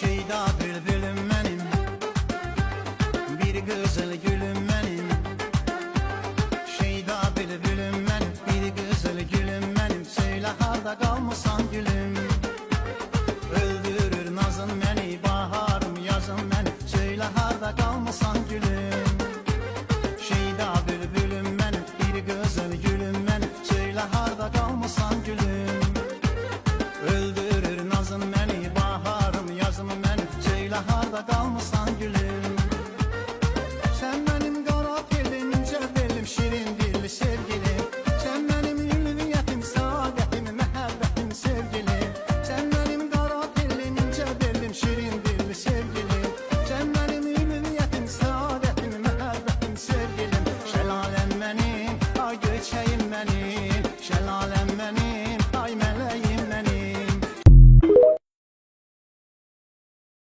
Şeyda bülbülüm benim, bir güzel gülüm benim. Şeyda bülbülüm benim, bir güzel gülüm benim. Söyle harda kalmısan gülüm.